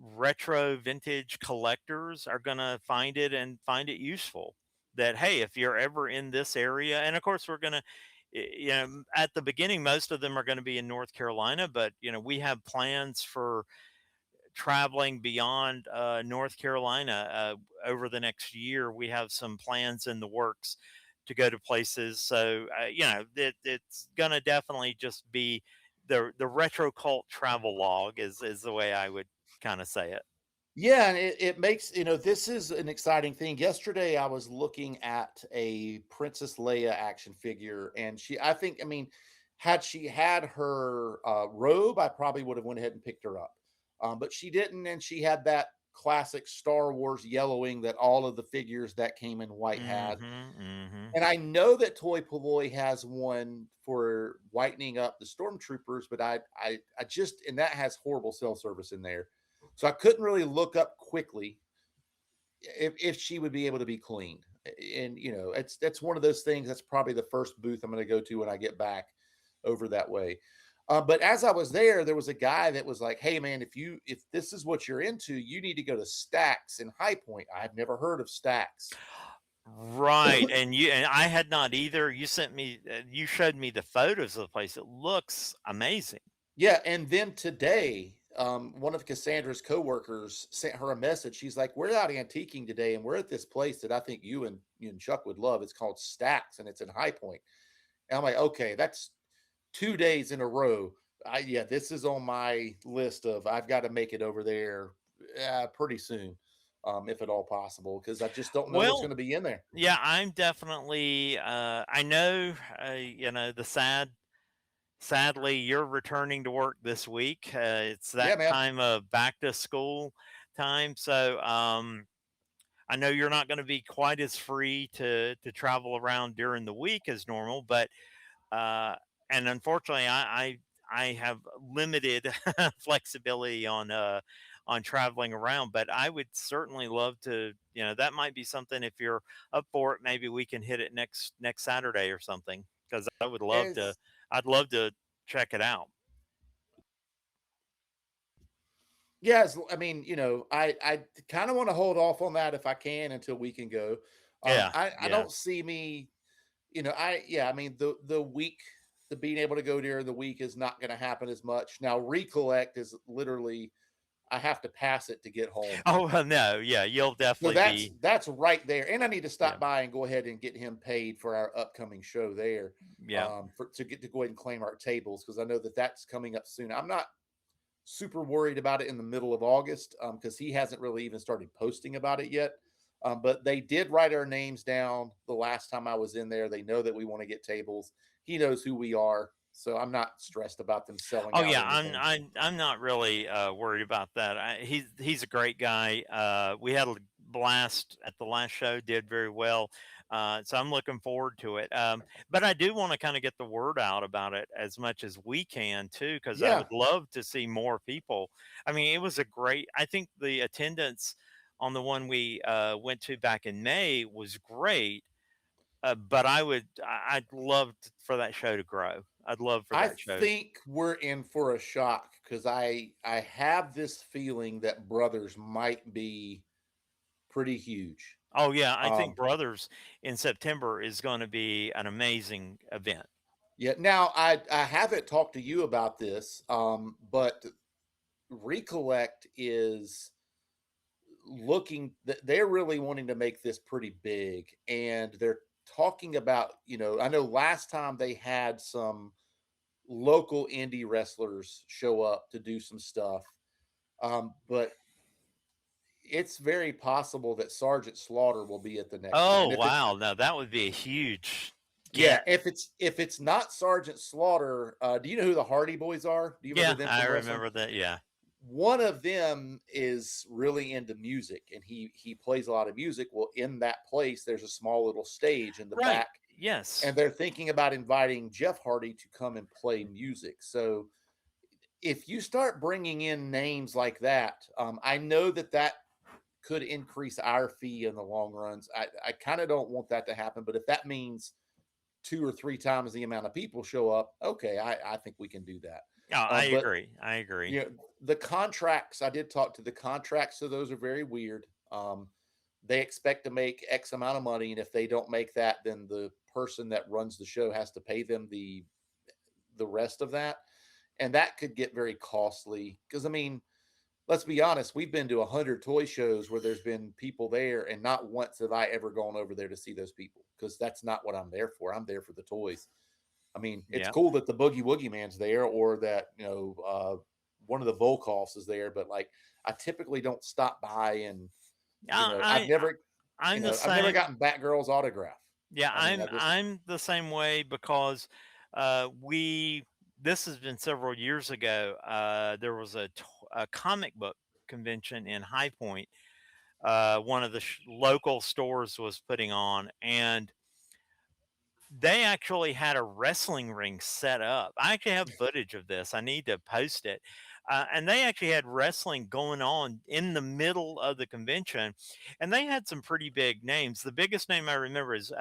retro vintage collectors are going to find it and find it useful. That, hey, if you're ever in this area, and of course we're going to, at the beginning most of them are going to be in North Carolina, but we have plans for traveling beyond North Carolina over the next year. We have some plans in the works to go to places, so it's going to definitely just be the retro cult travel log is the way I would kind of say it. Yeah, and it makes, this is an exciting thing. Yesterday, I was looking at a Princess Leia action figure, and I think, had she had her robe, I probably would have went ahead and picked her up. But she didn't, and she had that classic Star Wars yellowing that all of the figures that came in white had. Mhm, mhm. And I know that Toy Polloi has one for whitening up the stormtroopers, but I just, and that has horrible cell service in there. So I couldn't really look up quickly if she would be able to be cleaned. And it's that's one of those things. That's probably the first booth I'm going to go to when I get back over that way. But as I was there, there was a guy that was like, "Hey, man, if this is what you're into, you need to go to Stacks in High Point. I've never heard of Stacks." Right, and I had not either. You showed me the photos of the place. It looks amazing. Yeah, and then today, one of Cassandra's coworkers sent her a message. She's like, "We're out antiquing today, and we're at this place that I think you and Chuck would love. It's called Stacks, and it's in High Point." And I'm like, "Okay, that's 2 days in a row. Yeah, this is on my list of I've got to make it over there pretty soon, if at all possible, because I just don't know what's going Well, to be in there." yeah, I'm definitely I know sadly you're returning to work this week. It's that Yeah, man. time of back to school time, so I know you're not going to be quite as free to travel around during the week as normal, but uh, and unfortunately, I have limited flexibility on traveling around. But I would certainly love to. That might be something if you're up for it. Maybe we can hit it next Saturday or something. Because I would love to. As I'd love to check it out. Yes, I kind of want to hold off on that if I can until we can go. Yeah, I yeah. don't see me, I yeah, the week, the being able to go during the week is not going to happen as much. Now, recollect is literally, I have to pass it to get home. Oh, well, no, yeah, you'll So definitely that's be, that's right there, and I need to yeah, stop by and go ahead and get him paid for our upcoming show there, yeah. for to get to go ahead and claim our tables because I know that that's coming up soon. I'm not super worried about it in the middle of August because he hasn't really even started posting about it yet. But they did write our names down the last time I was in there. They know that we want to get tables. He knows who we are, so I'm not stressed about them selling Oh out yeah, or anything. I'm not really worried about that. He's a great guy. We had a blast at the last show. Did very well. So I'm looking forward to it. But I do want to kind of get the word out about it as much as we can too, because I Yeah, would love to see more people. I mean, it was a great. I think the attendance on the one we went to back in May was great. But I'd love for that show to grow. I'd love for I that show. think we're in for a shock because I have this feeling that Brothers might be pretty huge. Oh yeah, I think Um, Brothers in September is going to be an amazing event. yeah. Now I haven't talked to you about this, but Recollect is looking they're really wanting to make this pretty big, and they're talking about, I know last time they had some local indie wrestlers show up to do some stuff, but it's very possible that Sergeant Slaughter will be at the next one. Oh And if it's wow, now that would be a huge yeah, get. if it's not Sergeant Slaughter, do you know who the Hardy Boys are? Do you remember Yeah, them I from wrestling? remember that. Yeah, One of them is really into music, and he plays a lot of music. Well, in that place there's a small little stage in the right. back, Yes. and they're thinking about inviting Jeff Hardy to come and play music. So if you start bringing in names like that, I know that that could increase our fee in the long runs. I kind of don't want that to happen, but if that means two or three times the amount of people show up, okay, I think we can do that. Oh, I But agree. I agree. you know, the contracts, I did talk to the contracts, so those are very weird. They expect to make X amount of money, and if they don't make that, then the person that runs the show has to pay them the rest of that, and that could get very costly. Because I mean, let's be honest, we've been to 100 toy shows where there's been people there, and not once have I ever gone over there to see those people because that's not what I'm there for. I'm there for the toys. I mean, it's Yeah. cool that the Boogie Woogie Man's there, or that one of the Volkoffs is there, but like I typically don't stop by, and I've I never I'm the I've never same. gotten Batgirl's autograph. Yeah, I mean, I just I'm the same way because we this has been several years ago. There was a comic book convention in High Point. One of the local stores was putting on, and they actually had a wrestling ring set up. I actually have footage of this. I need to post it. And they actually had wrestling going on in the middle of the convention, and they had some pretty big names. The biggest name I remember is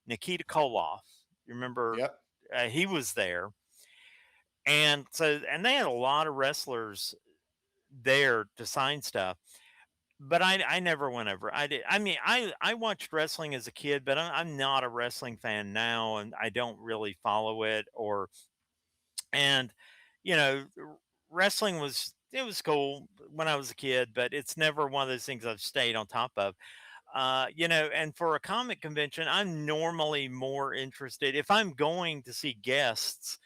Nikita Koloff. You remember yep. he was there, and so and they had a lot of wrestlers there to sign stuff. But I never went over. I did. I mean, I watched wrestling as a kid, but I'm not a wrestling fan now, and I don't really follow it. Or and you know, wrestling was it was cool when I was a kid, but it's never one of those things I've stayed on top of. And for a comic convention, I'm normally more interested if I'm going to see guests.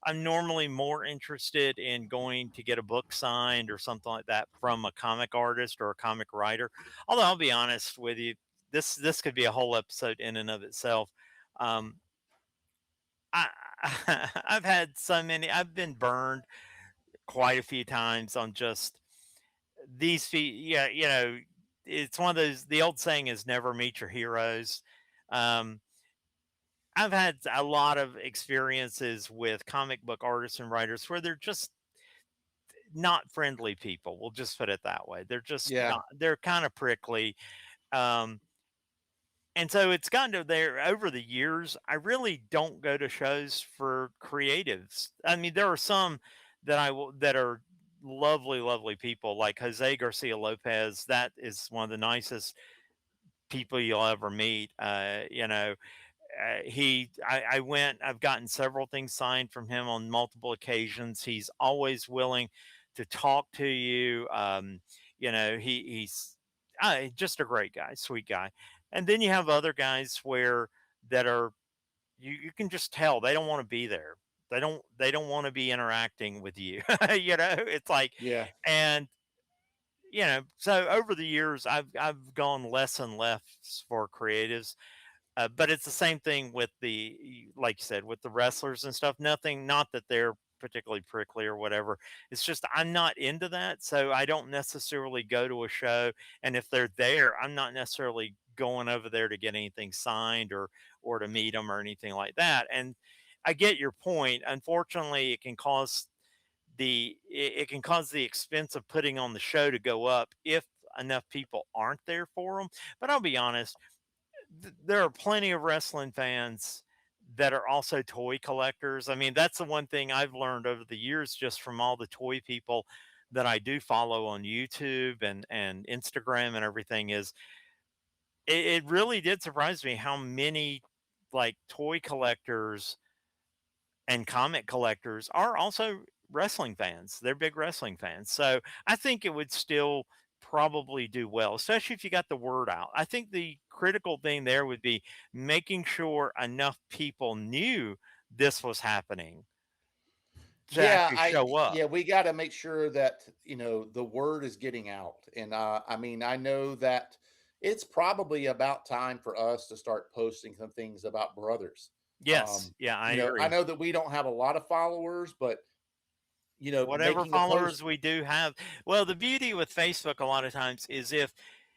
I'm normally more interested in going to get a book signed or something like that from a comic artist or a comic writer. Although I'll be honest with you, this could be a whole episode in and of itself. Um, I I've had so many. I've been burned quite a few times on just these feet. Yeah, it's one of those. The old saying is never meet your heroes. Um, I've had a lot of experiences with comic book artists and writers where they're just not friendly people. We'll just put it that way. They're just Yeah. not. They're kind of prickly. Um, and so it's gotten to there over the years. I really don't go to shows for creatives. I mean, there are some that are lovely, lovely people like Jose Garcia Lopez. That is one of the nicest people you'll ever meet. I went. I've gotten several things signed from him on multiple occasions. He's always willing to talk to you. He's just a great guy, sweet guy. And then you have other guys where that are you can just tell they don't want to be there. They don't want to be interacting with you. It's like, Yeah. and so over the years I've gone less and less for creatives, but it's the same thing with like you said, with the wrestlers and stuff. Nothing, not that they're particularly prickly or whatever. It's just I'm not into that, so I don't necessarily go to a show. And if they're there, I'm not necessarily going over there to get anything signed or to meet them or anything like that. And I get your point. Unfortunately, it can cause the expense of putting on the show to go up if enough people aren't there for them. But I'll be honest, there are plenty of wrestling fans that are also toy collectors. I mean, that's the one thing I've learned over the years just from all the toy people that I do follow on YouTube and Instagram and everything is it really did surprise me how many like toy collectors and comic collectors are also wrestling fans. They're big wrestling fans. So I think it would still probably do well, especially if you got the word out. I think the critical thing there would be making sure enough people knew this was happening to Yeah, actually show up. yeah, we got to make sure that, the word is getting out. And I mean, I know that it's probably about time for us to start posting some things about brothers. Yes. Yeah, I I agree. know that we don't have a lot of followers, but Whatever making a followers post. we do have. Well, the beauty with Facebook a lot of times is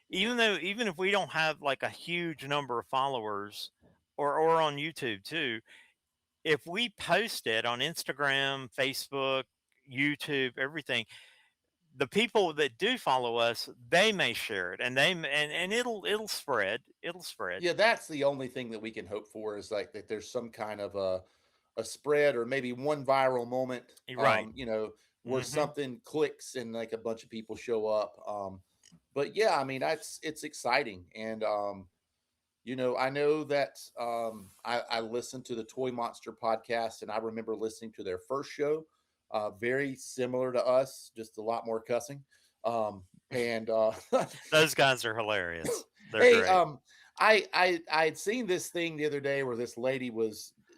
even if we don't have like a huge number of followers or on YouTube too, if we post it on Instagram, Facebook, YouTube, everything, the people that do follow us, they may share it and and it'll spread. It'll spread. Yeah, that's the only thing that we can hope for is like that there's some kind of a spread or maybe one viral moment, You're right. where Hmm. something clicks and like a bunch of people show up. But yeah, I mean, it's exciting. And I know that I listened to the Toy Monster podcast, and I remember listening to their first show, very similar to us, just a lot more cussing. And Those guys are hilarious. They're Hey, great. I had seen this thing the other day where this lady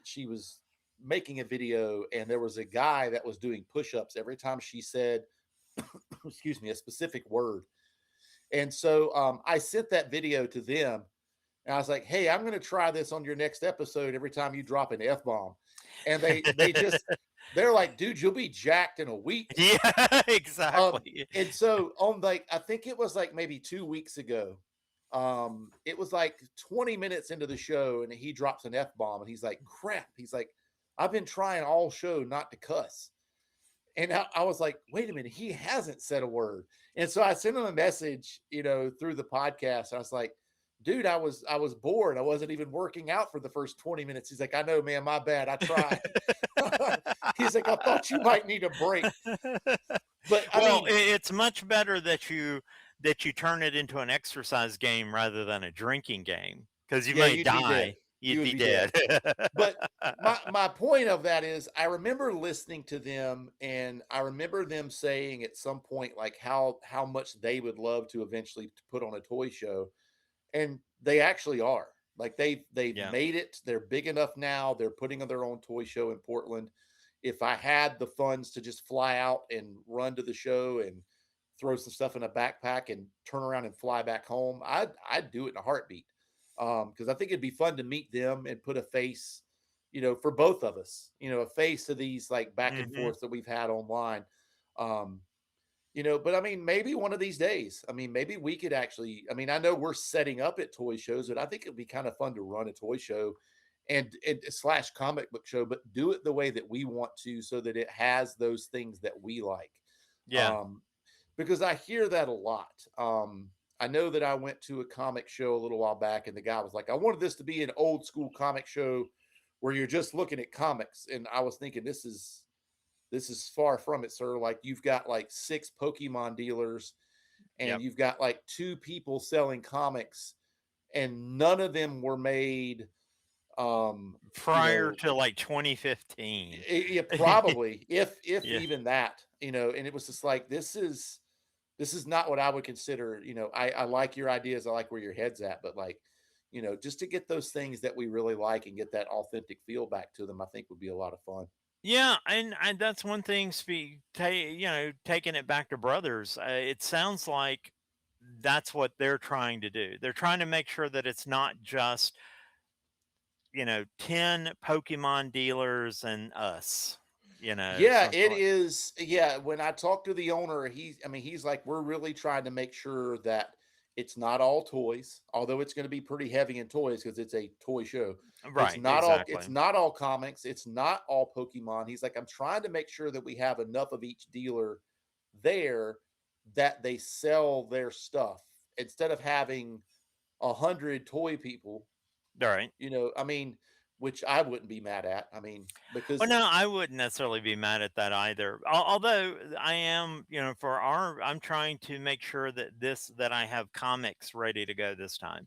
she was making a video, and there was a guy that was doing push-ups every time she said, excuse me, a specific word. And so I sent that video to them, and I was like, "Hey, I'm going to try this on your next episode. Every time you drop an f bomb," and they're like, "Dude, you'll be jacked in a week." Yeah, Um, exactly. and so on, like, I think it was like maybe 2 weeks ago. It was like 20 minutes into the show, and he drops an F bomb, and he's like, crap. He's like, I've been trying all show not to cuss. And I was like, wait a minute, he hasn't said a word. And so I sent him a message, through the podcast. I was like, dude, I was bored. I wasn't even working out for the first 20 minutes. He's like, I know, man, my bad. I tried. He's like, I thought you might need a break. But I Well, mean, it's much better that you turn it into an exercise game rather than a drinking game because you yeah, may you'd be dead. die. You You'd would be be dead. dead. But my point of that is I remember listening to them, and I remember them saying at some point like how much they would love to eventually put on a toy show, and they actually are. Like they've Yeah. made it. They're big enough now. They're putting on their own toy show in Portland. If I had the funds to just fly out and run to the show and throw some stuff in a backpack and turn around and fly back home, I'd do it in a heartbeat. Because I think it'd be fun to meet them and put a face, for both of us, a face to these like back and Hmm. forth that we've had online. Um, but I mean, maybe one of these days, I mean, maybe we could actually, I mean, I know we're setting up at toy shows, but I think it'd be kind of fun to run a toy show and slash comic book show, but do it the way that we want to so that it has those things that we like. Yeah. Um, because I hear that a lot. I know that I went to a comic show a little while back, and the guy was like, I wanted this to be an old school comic show where you're just looking at comics. And I was thinking, this is far from it, sir. Like you've got like 6 Pokemon dealers, and Yep. you've got like 2 people selling comics, and none of them were made You Prior know, to like 2015. yeah, probably if Yeah. even that, and it was just like this is not what I would consider, I like your ideas, I like where your head's at, but like, just to get those things that we really like and get that authentic feel back to them, I think would be a lot of fun. Yeah, and that's one thing. Taking it back to Brothers, it sounds like that's what they're trying to do. They're trying to make sure that it's not just 10 Pokemon dealers and us. Yeah, Something it like. is. Yeah, when I talked to the owner, he's like, we're really trying to make sure that it's not all toys, although it's going to be pretty heavy in toys because it's a toy show. Right, It's exactly. not all comics, it's not all Pokemon. He's like, I'm trying to make sure that we have enough of each dealer there that they sell their stuff instead of having 100 toy people, All right. I mean, which I wouldn't be mad at. I mean, Well, because no, I wouldn't necessarily be mad at that either. Although I am, I'm trying to make sure that I have comics ready to go this time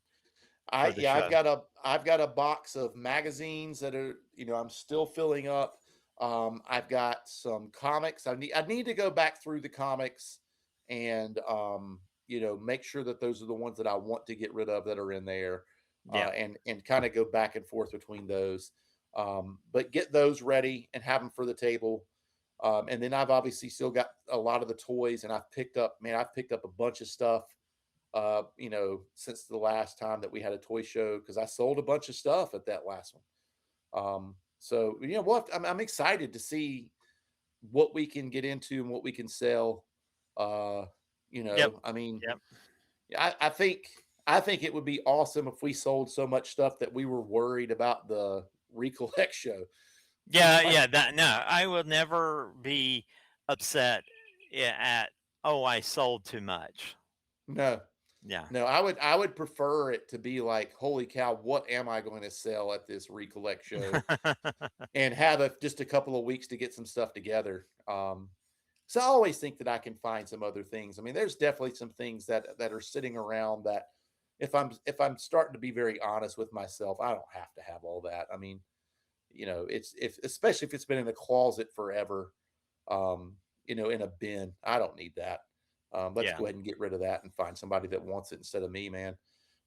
for the show. I've got a box of magazines that are, I'm still filling up. I've got some comics. I need to go back through the comics and make sure that those are the ones that I want to get rid of that are in there. Yeah. And kind of go back and forth between those. But get those ready and have them for the table. And then I've obviously still got a lot of the toys, and I've picked up a bunch of stuff since the last time that we had a toy show, because I sold a bunch of stuff at that last one. So I'm excited to see what we can get into and what we can sell. Uh, Yep. I mean, Yep. I think it would be awesome if we sold so much stuff that we were worried about the recollect show. Yeah. Like, Yeah. That no, I will never be upset at, oh, I sold too much. no, Yeah. no, I would prefer it to be like, holy cow, what am I going to sell at this recollect show? And have just a couple of weeks to get some stuff together. So I always think that I can find some other things. I mean, there's definitely some things that are sitting around that if I'm starting to be very honest with myself, I don't have to have all that. I mean, it's if especially if it's been in the closet forever, in a bin. I don't need that. Let's Yeah. go ahead and get rid of that and find somebody that wants it instead of me, man.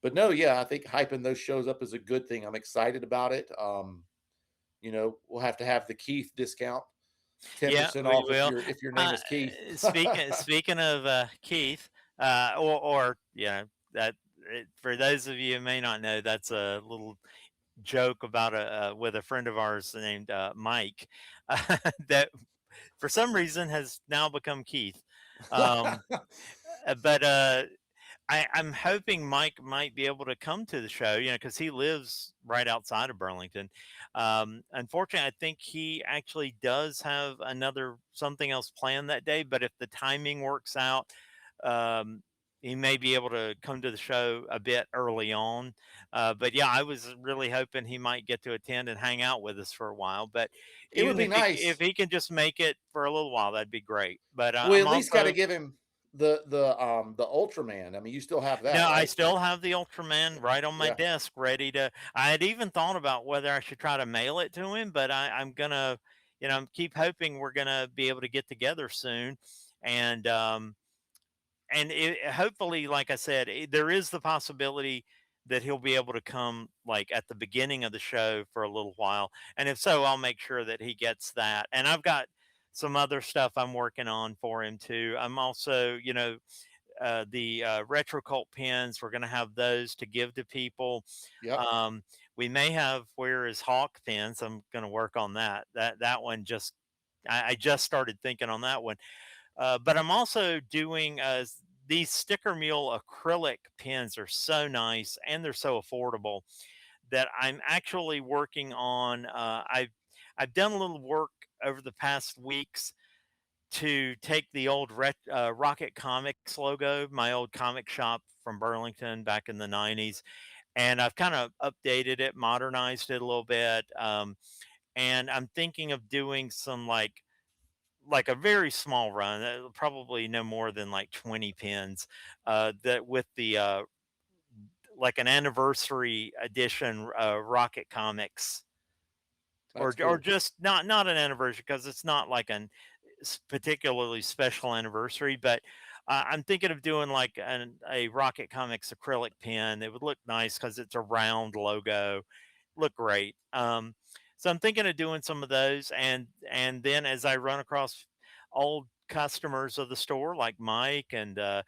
But no, yeah, I think hyping those shows up is a good thing. I'm excited about it. We'll have to have the Keith discount, Yeah, 10% we off will. if your name Uh, is Keith. speaking of Keith, or that for those of you who may not know, that's a little joke about a with a friend of ours named Mike, that for some reason has now become Keith. Um, but I'm hoping Mike might be able to come to the show, because he lives right outside of Burlington. Unfortunately, I think he actually does have another something else planned that day. But if the timing works out, um, he may be able to come to the show a bit early on. But yeah, I was really hoping he might get to attend and hang out with us for a while. But It would even be if nice. he can just make it for a little while, that'd be great. But We I'm at least got to also. give him the Ultraman. I mean, you still have No, that, I right? still have the Ultraman right on my Yeah. desk, ready to. I had even thought about whether I should try to mail it to him, but I'm gonna, keep hoping we're gonna be able to get together soon, and hopefully, like I said, there is the possibility that he'll be able to come like at the beginning of the show for a little while, and if so, I'll make sure that he gets that. And I've got some other stuff I'm working on for him too. I'm also, the RetroCult pins. We're going to have those to give to people. Yep. Um, we may have where is Hawk pins. I'm going to work on that. That one just I just started thinking on that one. But I'm also doing these Sticker Mule acrylic pins are so nice and they're so affordable that I'm actually working on. I've done a little work over the past weeks to take the old Rocket Comics logo, my old comic shop from Burlington back in the 90s, and I've kind of updated it, modernized it a little bit. And I'm thinking of doing some like a very small run, probably no more than like 20 pins, that with the like an anniversary edition Rocket Comics, That's or cool. just not an anniversary, because it's not like an particularly special anniversary, but I'm thinking of doing like a Rocket Comics acrylic pen. It would look nice because it's a round logo, look great. So I'm thinking of doing some of those, and then as I run across old customers of the store like Mike, and there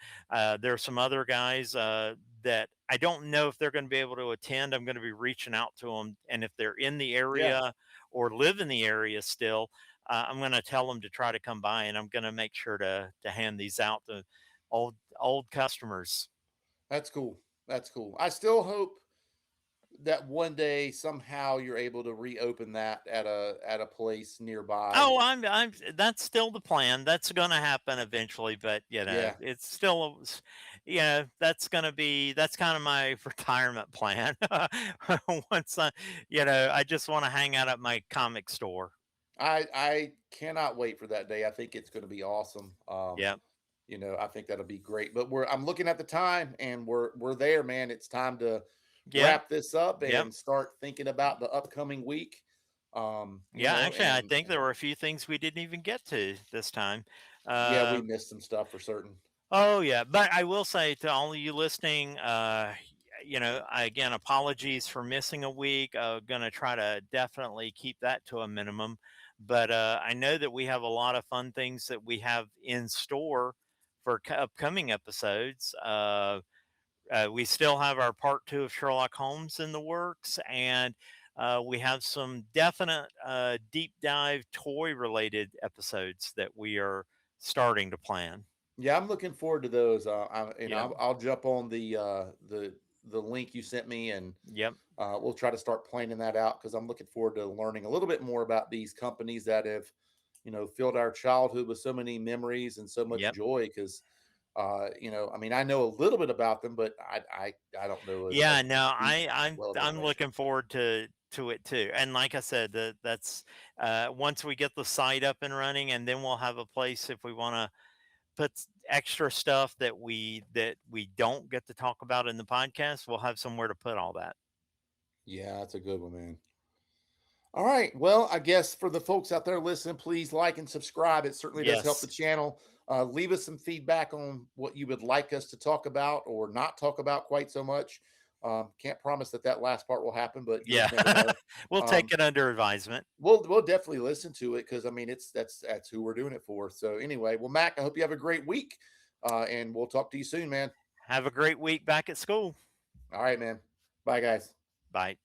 are some other guys that I don't know if they're going to be able to attend. I'm going to be reaching out to them, and if they're in the Yeah, area or live in the area still, I'm going to tell them to try to come by, and I'm going to make sure to hand these out to old customers. that's cool. That's cool. I still hope that one day somehow you're able to reopen that at a place nearby. Oh, I'm that's still the plan. That's going to happen eventually, but Yeah, it's still, that's going to be, that's kind of my retirement plan. Once I just want to hang out at my comic store. I cannot wait for that day. I think it's going to be awesome. Yep. I think that'll be great. But I'm looking at the time, and we're there, man. It's time to Yep. wrap this up Yep. and start thinking about the upcoming week. Yeah, actually, I think there And were a few things we didn't even get to this time. yeah, we Uh, missed some stuff for certain. Oh yeah, but I will say to all of you listening, again, apologies for missing a week. Going to try to definitely keep that to a minimum, but I know that we have a lot of fun things that we have in store for upcoming episodes. We still have our part two of Sherlock Holmes in the works, and we have some definite deep dive toy related episodes that we are starting to plan. Yeah, I'm looking forward to those. Yep. I'll jump on the link you sent me, and Yep. we'll try to start planning that out because I'm looking forward to learning a little bit more about these companies that have, filled our childhood with so many memories and so much Yep. joy. Because, I mean, I know a little bit about them, but I don't know a Yeah, no, deep I'm well of I'm information. looking forward to it too. And like I said, that's once we get the site up and running, and then we'll have a place if we want to put extra stuff that we don't get to talk about in the podcast, we'll have somewhere to put all that. Yeah, that's a good one, man. All right. Well, I guess for the folks out there listening, please like and subscribe. It certainly does help the Yes. channel. Leave us some feedback on what you would like us to talk about or not talk about quite so much. Can't promise that that last part will happen, but you Yeah. just never know. We'll Um, take it under advisement. we'll definitely listen to it because I mean that's who we're doing it for. So anyway, well, Mac, I hope you have a great week, and we'll talk to you soon, man. Have a great week back at school. All right, man. Bye, guys. Bye.